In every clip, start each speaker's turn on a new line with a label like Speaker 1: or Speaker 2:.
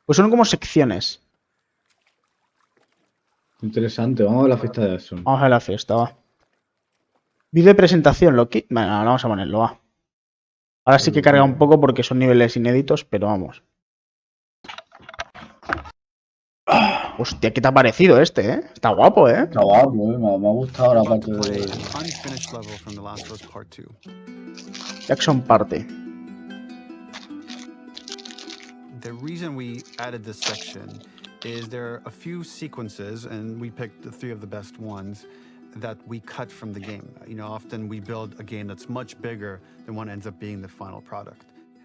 Speaker 1: Pues son como secciones.
Speaker 2: Interesante, vamos a ver la fiesta de Jackson.
Speaker 1: Vamos a ver la fiesta, va. Vídeo de presentación, Loki. Bueno, vamos a ponerlo, va. Ahora sí que carga un poco porque son niveles inéditos, pero vamos. Hostia, ¿qué te ha parecido este, eh? Está guapo, eh.
Speaker 2: Está guapo, me ha gustado la parte de...
Speaker 3: Unfinished level from The Last of Us Part 2.
Speaker 1: Jackson Parte.
Speaker 3: The reason we added this section is there are a few sequences, and we picked the 3 of the best ones, that we cut from the game. You know, often we build a game that's much bigger than what ends up being the final product.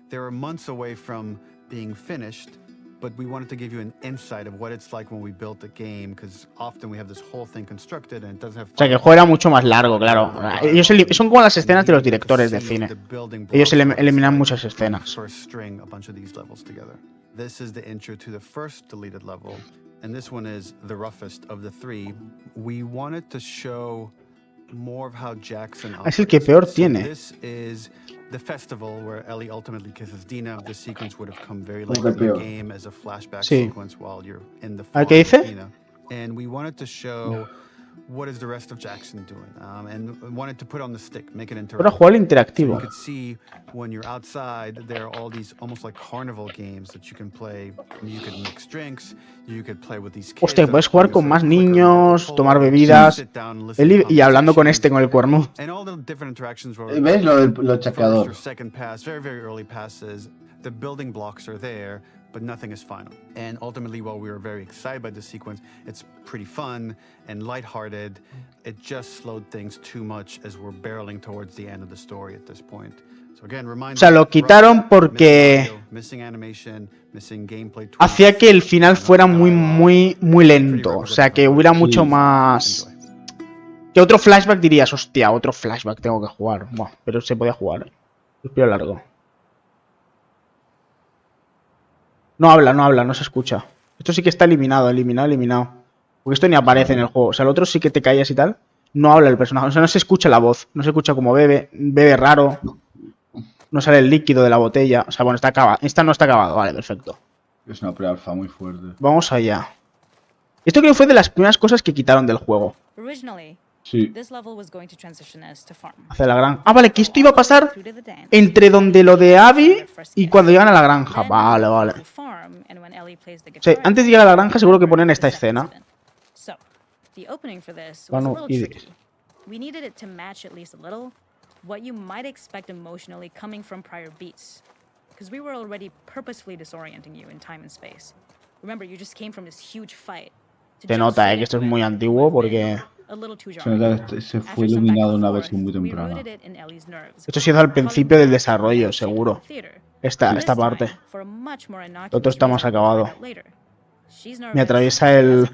Speaker 3: They were months away from being finished, but we wanted to give you an insight of what it's like when we built the game, because often we have this whole thing constructed and it doesn't have...
Speaker 1: O sea, que el juego era mucho más largo, claro. Ellos son como las escenas de los directores de cine. Ellos eliminan muchas escenas.
Speaker 3: This is the intro to the first deleted level, and this one is the roughest of the 3. We wanted to show more of how Jackson operates.
Speaker 1: Es el que peor tiene.
Speaker 3: This is the festival where Ellie ultimately kisses Dina. This sequence would have come very late in the game as a flashback sequence while you're in the farm with Dina. And we wanted to show what is the rest of Jackson doing, and wanted to put on the stick, make it interactive.
Speaker 1: Para jugar interactivo.
Speaker 3: So you could see when you're outside, there are all these almost like carnival games that you can play. You could mix drinks, you could play with these kids.
Speaker 1: Hostia, puedes jugar con más niños, tomar bebidas, y hablando con este, con el cuerno.
Speaker 3: And all the different interactions were
Speaker 2: ¿Ves lo chacador?
Speaker 3: first or second pass, very, very early passes. The building blocks are there, but nothing is final. And ultimately, while we were very excited by the sequence, it's pretty fun and lighthearted. It just slowed things too much as we're barreling towards the end of the story at this point. So again,
Speaker 1: O sea, lo quitaron porque hacía que el final fuera muy lento. O sea, que hubiera mucho más... Que otro flashback dirías, hostia, otro flashback tengo que jugar. Buah, pero se podía jugar, ¿eh? Suspiro largo. No habla, no se escucha. Esto sí que está eliminado. Porque esto ni aparece en el juego. O sea, el otro sí que te callas y tal. No habla el personaje. O sea, no se escucha la voz. No se escucha como bebe. Bebe raro. No sale el líquido de la botella. O sea, bueno, está acabado. Esta no está acabado. Vale, perfecto.
Speaker 2: Es una pre-alfa muy fuerte.
Speaker 1: Vamos allá. Esto creo que fue de las primeras cosas que quitaron del juego.
Speaker 2: Sí.
Speaker 1: Hacia la granja. Ah, vale, que esto iba a pasar entre donde lo de Abby y cuando llegan a la granja. Vale. O sea, antes de llegar a la granja seguro que ponen esta escena. Bueno,
Speaker 4: We needed it to match at least a little what you might expect emotionally coming from prior beats, because we were already purposefully disorienting you in time and space. Remember, you just came from this huge fight.
Speaker 1: Se nota, que esto es muy antiguo porque...
Speaker 2: Se fue iluminado una versión muy temprana.
Speaker 1: Esto se hizo al principio del desarrollo, seguro. Esta parte. Lo otro está más acabado. Me atraviesa el...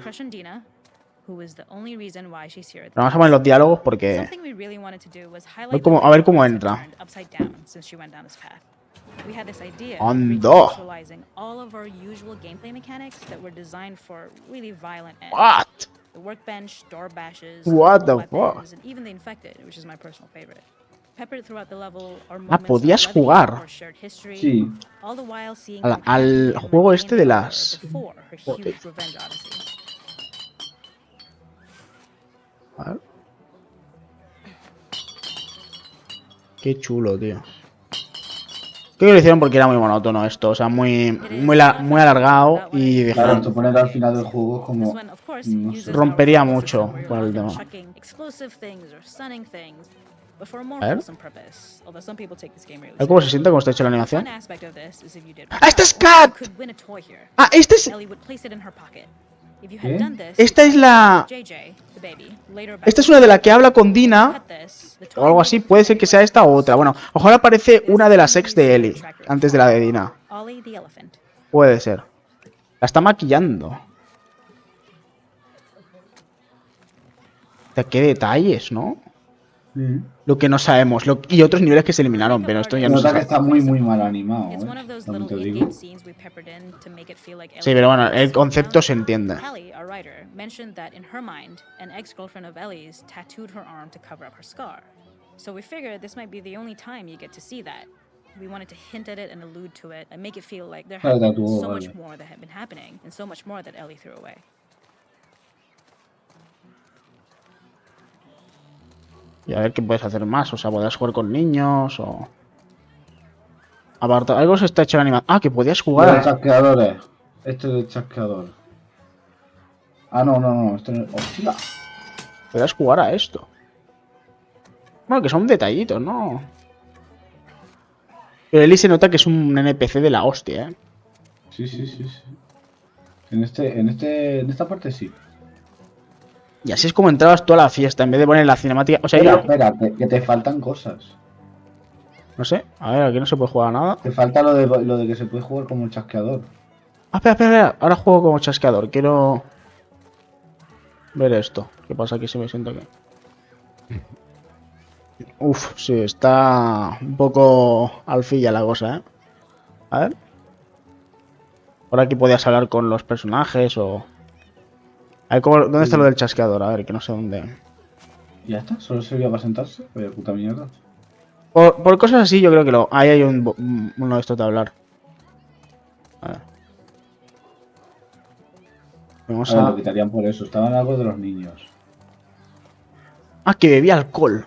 Speaker 1: Vamos a poner los diálogos porque... A ver cómo entra. ¡Ando! What? What the fuck? Ah, podías jugar.
Speaker 2: Sí.
Speaker 1: Al juego este de las... A ver. Qué chulo, tío. Creo que lo hicieron porque era muy monótono esto, o sea, muy alargado y dije,
Speaker 2: claro, tú pones al final del juego como... No sé.
Speaker 1: Rompería mucho con el tema. A ver cómo se siente cuando está hecho la animación. ¡Ah, esta es Kat! ¡Ah, este es... Esta es la... Esta es una de las que habla con Dina o algo así. Puede ser que sea esta o otra. Bueno, ojalá aparece una de las ex de Ellie antes de la de Dina. Puede ser. La está maquillando. Qué detalles, ¿no? Lo que no sabemos. Y otros niveles que se eliminaron, pero esto ya no se sabe.
Speaker 2: Que está muy mal animado, también te digo.
Speaker 1: Sí, pero bueno, el concepto se entiende.
Speaker 4: we wanted to hint at it and allude to it and make it feel like there
Speaker 2: Vale,
Speaker 4: had been
Speaker 2: tatuó,
Speaker 4: so much
Speaker 2: vale.
Speaker 4: more that had been happening and so much more that Ellie threw away.
Speaker 1: Y a ver qué puedes hacer más. O sea, podías jugar con niños o... Aparte, algo se está hecho en animación. Ah, que podías
Speaker 2: Los
Speaker 1: jugar.
Speaker 2: chasqueadores. Este es el chasqueador. Ah, no. Este no... ¡Hostia!
Speaker 1: Podías jugar a esto. Bueno, que son detallitos, ¿no? Pero Ellie se nota que es un NPC de la hostia, ¿eh?
Speaker 2: Sí. En esta parte sí.
Speaker 1: Y así es como entrabas toda la fiesta, en vez de poner la cinemática... O sea,
Speaker 2: Espera, que te faltan cosas.
Speaker 1: No sé. A ver, aquí no se puede jugar a nada.
Speaker 2: Te falta lo de que se puede jugar como el chasqueador.
Speaker 1: Ah, espera. Ahora juego como chasqueador. Quiero... ver esto. ¿Qué pasa aquí si me siento aquí? Uf, sí, está un poco alfilla la cosa, ¿eh? A ver. Por aquí podías hablar con los personajes o... A ver, ¿dónde está lo del chasqueador? A ver, que no sé dónde.
Speaker 2: ¿Y ya está? ¿Solo servía para sentarse? Vaya puta mierda.
Speaker 1: Por cosas así yo creo que lo... Ahí hay uno de estos de hablar. A ver. Vamos
Speaker 2: A ver,
Speaker 1: a...
Speaker 2: lo quitarían por eso. Estaban algo de los niños.
Speaker 1: Ah, que bebía alcohol.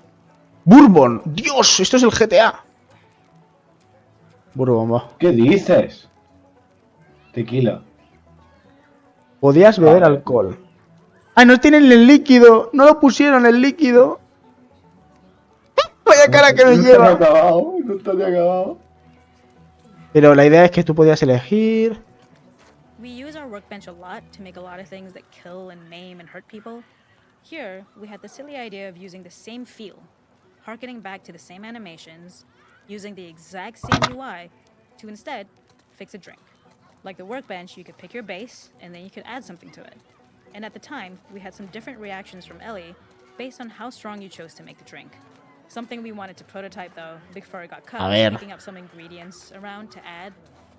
Speaker 1: ¡Bourbon! ¡Dios! Esto es el GTA. Bourbon, va.
Speaker 2: ¿Qué dices? Tequila.
Speaker 1: Podías beber alcohol. ¡Ay, no tienen el líquido! ¡No lo pusieron el líquido! ¡Vaya cara que me
Speaker 2: No
Speaker 1: lleva!
Speaker 2: estaría acabado.
Speaker 1: Pero la idea es que tú podías elegir...
Speaker 4: We use our workbench a lot to make a lot of things that kill and maim and hurt people. Here, we had the silly idea of using the same feel, harkening back to the same animations, using the exact same UI to instead fix a drink. Like the workbench, you could pick your base, and then you could add something to it. And at the time, we had some different reactions from Ellie based on how strong you chose to make the drink. Something we wanted to prototype though, before it got cut,
Speaker 1: A ver.
Speaker 4: picking up some ingredients around to add,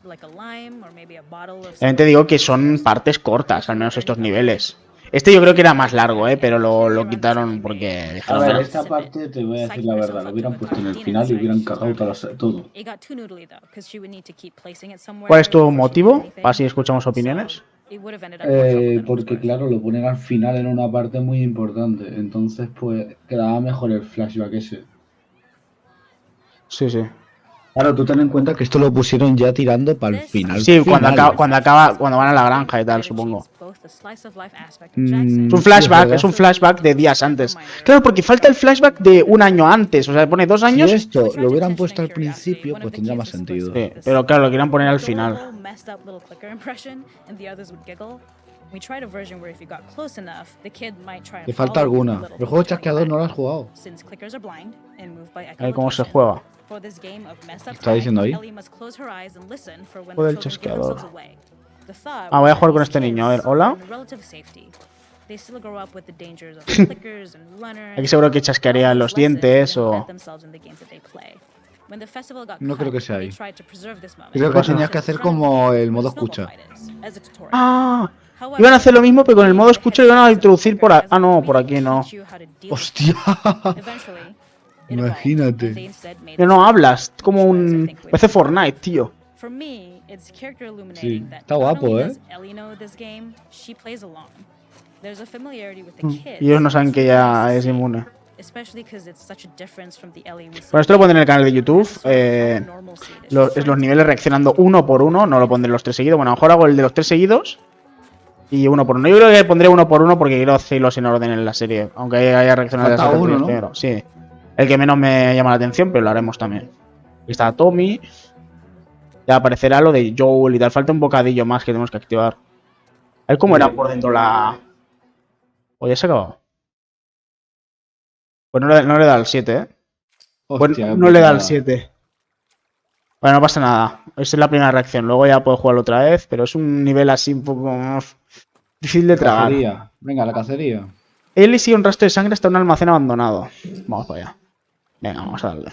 Speaker 4: like a lime or maybe a bottle of...
Speaker 1: También te digo que son partes cortas, al menos estos niveles. Este yo creo que era más largo, pero lo quitaron porque
Speaker 2: A
Speaker 1: dijeron...
Speaker 2: ver,
Speaker 1: "Nah".
Speaker 2: esta parte te voy a decir la verdad. Lo hubieran puesto en el final y hubieran cagado todo.
Speaker 4: It got too noodly though, because she would need to keep placing it somewhere.
Speaker 1: ¿Cuál es tu
Speaker 4: before she did
Speaker 1: motivo?
Speaker 4: anything.
Speaker 1: Así escuchamos opiniones.
Speaker 4: So, it would have ended up more trouble than it was
Speaker 2: Porque
Speaker 4: worth.
Speaker 2: claro, lo ponen al final en una parte muy importante. Entonces, pues, quedaba mejor el flashback ese.
Speaker 1: Sí.
Speaker 2: Claro, tú ten en cuenta que esto lo pusieron ya tirando para el final.
Speaker 1: Sí, cuando
Speaker 2: final.
Speaker 1: cuando van a la granja y tal, supongo.
Speaker 2: Mm,
Speaker 1: Es un
Speaker 2: sí,
Speaker 1: flashback,
Speaker 2: verdad.
Speaker 1: es un flashback de días antes. Claro, porque falta el flashback de un año antes, o sea, pone 2
Speaker 2: Si
Speaker 1: años.
Speaker 2: esto lo hubieran puesto al principio, pues tendría más sentido.
Speaker 1: Sí, pero claro, lo querían poner al final.
Speaker 2: Te falta alguna. El juego chasqueador no lo has jugado.
Speaker 1: A ver cómo se juega.
Speaker 2: ¿Está diciendo ahí?
Speaker 1: Juego del chasqueador. Ah, voy a jugar con este niño. A ver, hola. Aquí seguro que chasquearía los dientes o...
Speaker 2: No creo que sea ahí.
Speaker 4: Creo
Speaker 2: Creo que tenías que hacer como el modo escucha.
Speaker 1: Ah, iban a hacer lo mismo, pero con el modo escucha iban a introducir por... Ah, no, por aquí no.
Speaker 2: ¡Hostia! Imagínate.
Speaker 1: Pero no hablas, como un... Parece Fortnite, tío.
Speaker 2: Sí, está guapo, ¿eh?
Speaker 1: Y ellos no saben que ya es inmune. Bueno, esto lo pondré en el canal de YouTube. Los niveles reaccionando uno por uno. No lo pondré los 3 seguidos. Bueno, a lo mejor hago el de los 3 seguidos. Y uno por uno. Yo creo que pondré uno por uno porque quiero hacerlos en orden en la serie. Aunque haya reaccionado
Speaker 2: Falta
Speaker 1: de
Speaker 2: uno, ¿no?
Speaker 1: primero. Sí. El que menos me llama la atención, pero lo haremos también. Aquí está Tommy. Ya aparecerá lo de Joel y tal. Falta un bocadillo más que tenemos que activar. A ver cómo era por dentro la... ¿O ya se ha acabado? Pues no le da el 7, ¿eh?
Speaker 2: Hostia,
Speaker 1: Bueno, no le da el 7. Bueno, no pasa nada. Esa es la primera reacción. Luego ya puedo jugarlo otra vez, pero es un nivel así un poco difícil de tragar.
Speaker 2: Cacería. Venga, la cacería.
Speaker 1: Ellie sigue un rastro de sangre hasta un almacén abandonado. Vamos para allá. Venga, vamos a darle.